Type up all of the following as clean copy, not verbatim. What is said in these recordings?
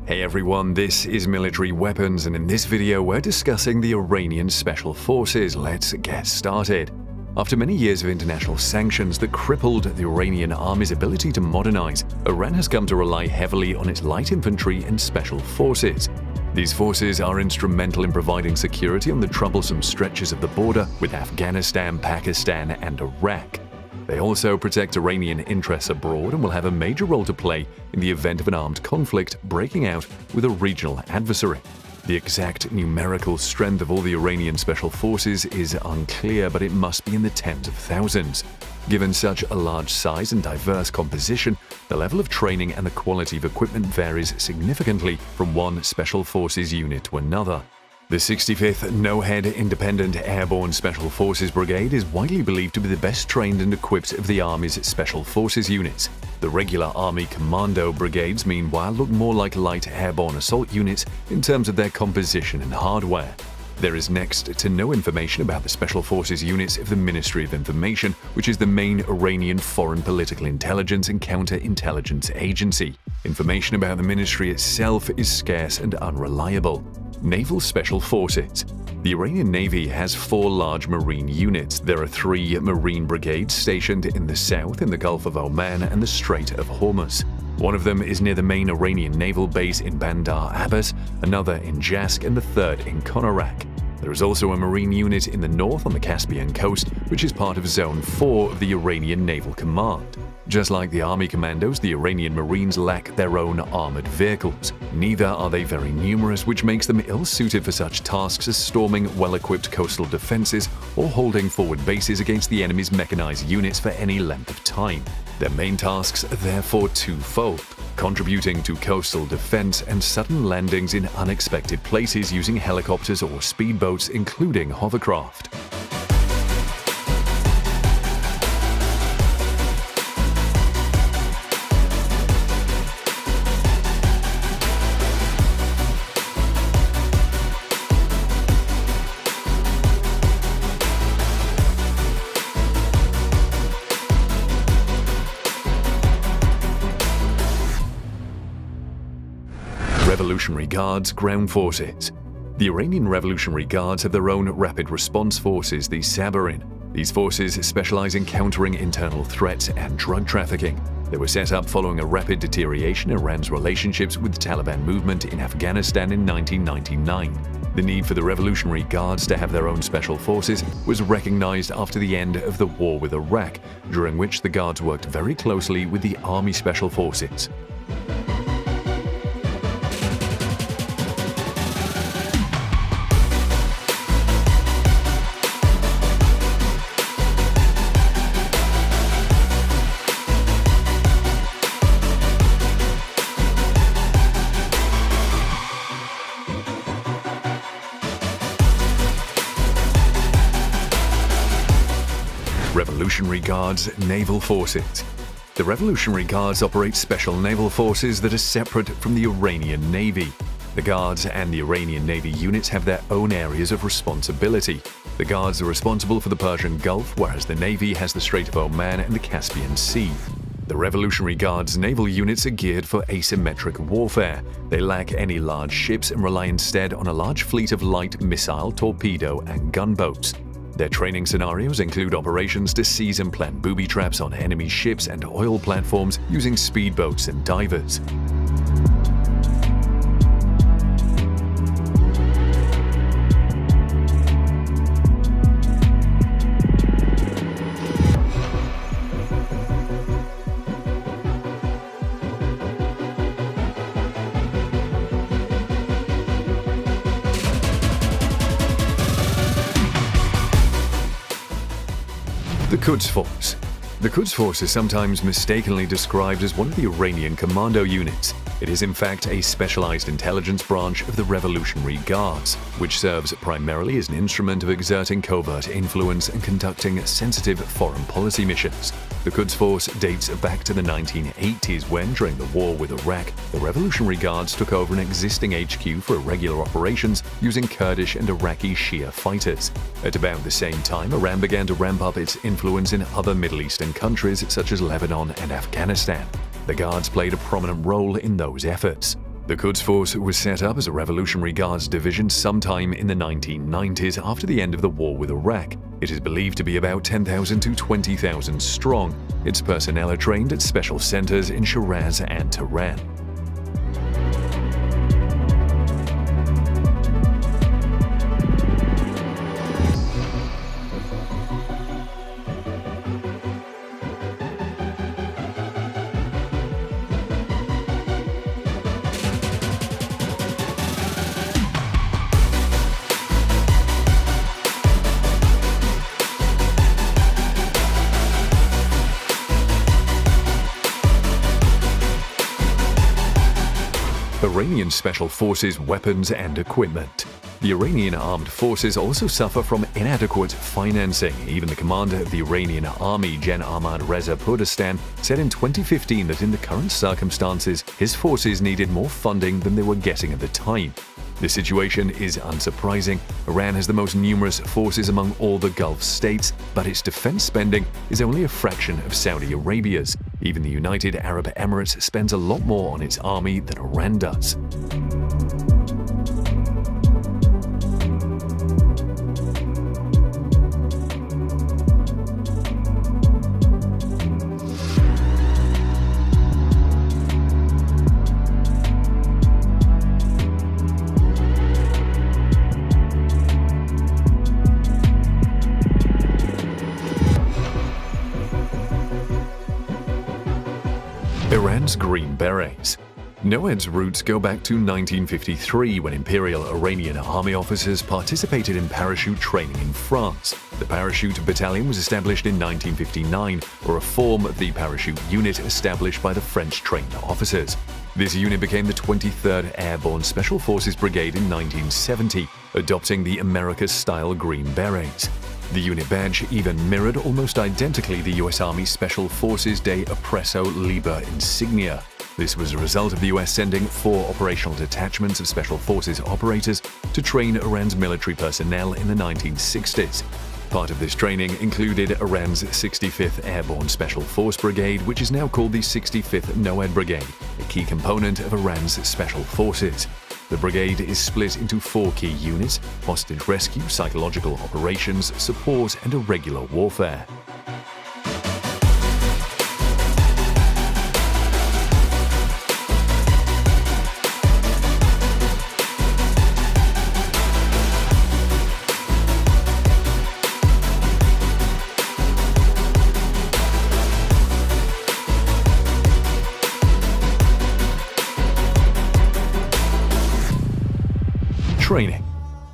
Hey everyone, this is Military Weapons, and in this video we're discussing the Iranian Special Forces. Let's get started. After many years of international sanctions that crippled the Iranian army's ability to modernize, Iran has come to rely heavily on its light infantry and special forces. These forces are instrumental in providing security on the troublesome stretches of the border with Afghanistan, Pakistan, and Iraq. They also protect Iranian interests abroad and will have a major role to play in the event of an armed conflict breaking out with a regional adversary. The exact numerical strength of all the Iranian special forces is unclear, but it must be in the tens of thousands. Given such a large size and diverse composition, the level of training and the quality of equipment varies significantly from one special forces unit to another. The 65th No-Head Independent Airborne Special Forces Brigade is widely believed to be the best trained and equipped of the Army's special forces units. The regular Army Commando Brigades, meanwhile, look more like light airborne assault units in terms of their composition and hardware. There is next to no information about the Special Forces units of the Ministry of Information, which is the main Iranian foreign political intelligence and counterintelligence agency. Information about the ministry itself is scarce and unreliable. Naval Special Forces. The Iranian Navy has 4 large marine units. There are 3 marine brigades stationed in the south, in the Gulf of Oman and the Strait of Hormuz. One of them is near the main Iranian naval base in Bandar Abbas, another in Jask, and the third in Konarak. There is also a marine unit in the north on the Caspian coast, which is part of Zone 4 of the Iranian Naval Command. Just like the Army Commandos, the Iranian Marines lack their own armored vehicles. Neither are they very numerous, which makes them ill-suited for such tasks as storming well-equipped coastal defenses or holding forward bases against the enemy's mechanized units for any length of time. Their main tasks are therefore twofold: contributing to coastal defense and sudden landings in unexpected places using helicopters or speedboats, including hovercraft. Revolutionary Guards Ground Forces. The Iranian Revolutionary Guards have their own rapid response forces, the Sabarin. These forces specialize in countering internal threats and drug trafficking. They were set up following a rapid deterioration in Iran's relationships with the Taliban movement in Afghanistan in 1999. The need for the Revolutionary Guards to have their own special forces was recognized after the end of the war with Iraq, during which the Guards worked very closely with the Army Special Forces. Revolutionary Guards Naval Forces. The Revolutionary Guards operate special naval forces that are separate from the Iranian Navy. The Guards and the Iranian Navy units have their own areas of responsibility. The Guards are responsible for the Persian Gulf, whereas the Navy has the Strait of Oman and the Caspian Sea. The Revolutionary Guards naval units are geared for asymmetric warfare. They lack any large ships and rely instead on a large fleet of light missile, torpedo, and gunboats. Their training scenarios include operations to seize and plant booby traps on enemy ships and oil platforms using speedboats and divers. The Quds Force. The Quds Force is sometimes mistakenly described as one of the Iranian commando units. It is in fact a specialized intelligence branch of the Revolutionary Guards, which serves primarily as an instrument of exerting covert influence and conducting sensitive foreign policy missions. The Quds Force dates back to the 1980s when, during the war with Iraq, the Revolutionary Guards took over an existing HQ for irregular operations using Kurdish and Iraqi Shia fighters. At about the same time, Iran began to ramp up its influence in other Middle Eastern countries such as Lebanon and Afghanistan. The Guards played a prominent role in those efforts. The Quds Force was set up as a Revolutionary Guards division sometime in the 1990s after the end of the war with Iraq. It is believed to be about 10,000 to 20,000 strong. Its personnel are trained at special centers in Shiraz and Tehran. Iranian Special Forces weapons and equipment. The Iranian armed forces also suffer from inadequate financing. Even the commander of the Iranian army, Gen Ahmad Reza Purdastan, said in 2015 that in the current circumstances, his forces needed more funding than they were getting at the time. The situation is unsurprising. Iran has the most numerous forces among all the Gulf states, but its defense spending is only a fraction of Saudi Arabia's. Even the United Arab Emirates spends a lot more on its army than Iran does. Iran's Green Berets. NOED's roots go back to 1953 when Imperial Iranian army officers participated in parachute training in France. The parachute battalion was established in 1959, or a form of the parachute unit established by the French-trained officers. This unit became the 23rd Airborne Special Forces Brigade in 1970, adopting the America-style Green Berets. The unit badge even mirrored almost identically the U.S. Army Special Forces de Oppresso Liber insignia. This was a result of the U.S. sending 4 operational detachments of Special Forces operators to train Iran's military personnel in the 1960s. Part of this training included Iran's 65th Airborne Special Force Brigade, which is now called the 65th NOED Brigade, a key component of Iran's Special Forces. The brigade is split into 4 key units: hostage rescue, psychological operations, support, and irregular warfare. Training.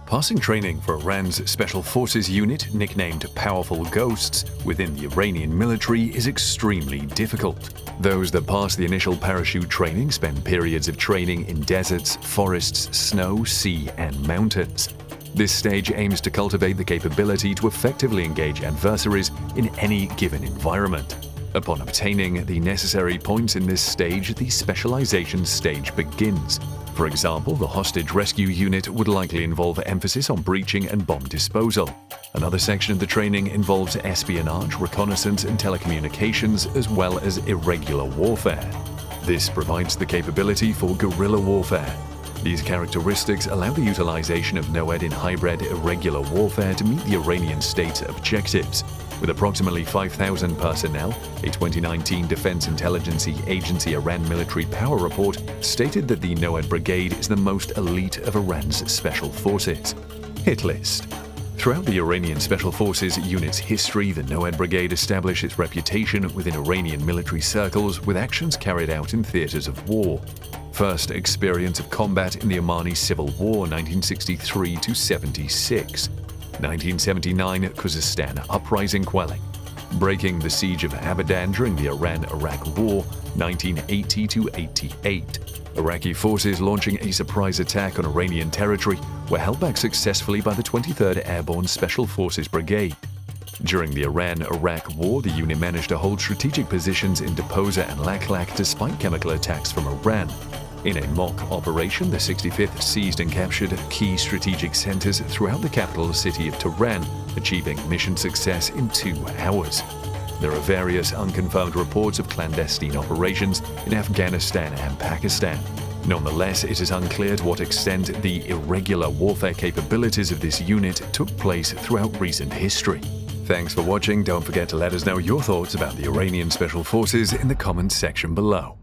Passing training for Iran's Special Forces unit, nicknamed Powerful Ghosts, within the Iranian military is extremely difficult. Those that pass the initial parachute training spend periods of training in deserts, forests, snow, sea, and mountains. This stage aims to cultivate the capability to effectively engage adversaries in any given environment. Upon obtaining the necessary points in this stage, the specialization stage begins. For example, the hostage rescue unit would likely involve emphasis on breaching and bomb disposal. Another section of the training involves espionage, reconnaissance, and telecommunications, as well as irregular warfare. This provides the capability for guerrilla warfare. These characteristics allow the utilization of NOED in hybrid irregular warfare to meet the Iranian state's objectives. With approximately 5,000 personnel, a 2019 Defense Intelligence Agency Iran military power report stated that the NOED brigade is the most elite of Iran's special forces. Hit list. Throughout the Iranian Special Forces unit's history, the NOED brigade established its reputation within Iranian military circles with actions carried out in theaters of war. First experience of combat in the Omani Civil War 1963–76. 1979 Khuzestan Uprising quelling. Breaking the siege of Abadan during the Iran-Iraq War 1980–88. Iraqi forces launching a surprise attack on Iranian territory were held back successfully by the 23rd Airborne Special Forces Brigade. During the Iran-Iraq War, the unit managed to hold strategic positions in Deposa and Laklak despite chemical attacks from Iran. In a mock operation, the 65th seized and captured key strategic centers throughout the capital city of Tehran, achieving mission success in 2 hours. There are various unconfirmed reports of clandestine operations in Afghanistan and Pakistan. Nonetheless, it is unclear to what extent the irregular warfare capabilities of this unit took place throughout recent history. Thanks for watching. Don't forget to let us know your thoughts about the Iranian Special Forces in the comments section below.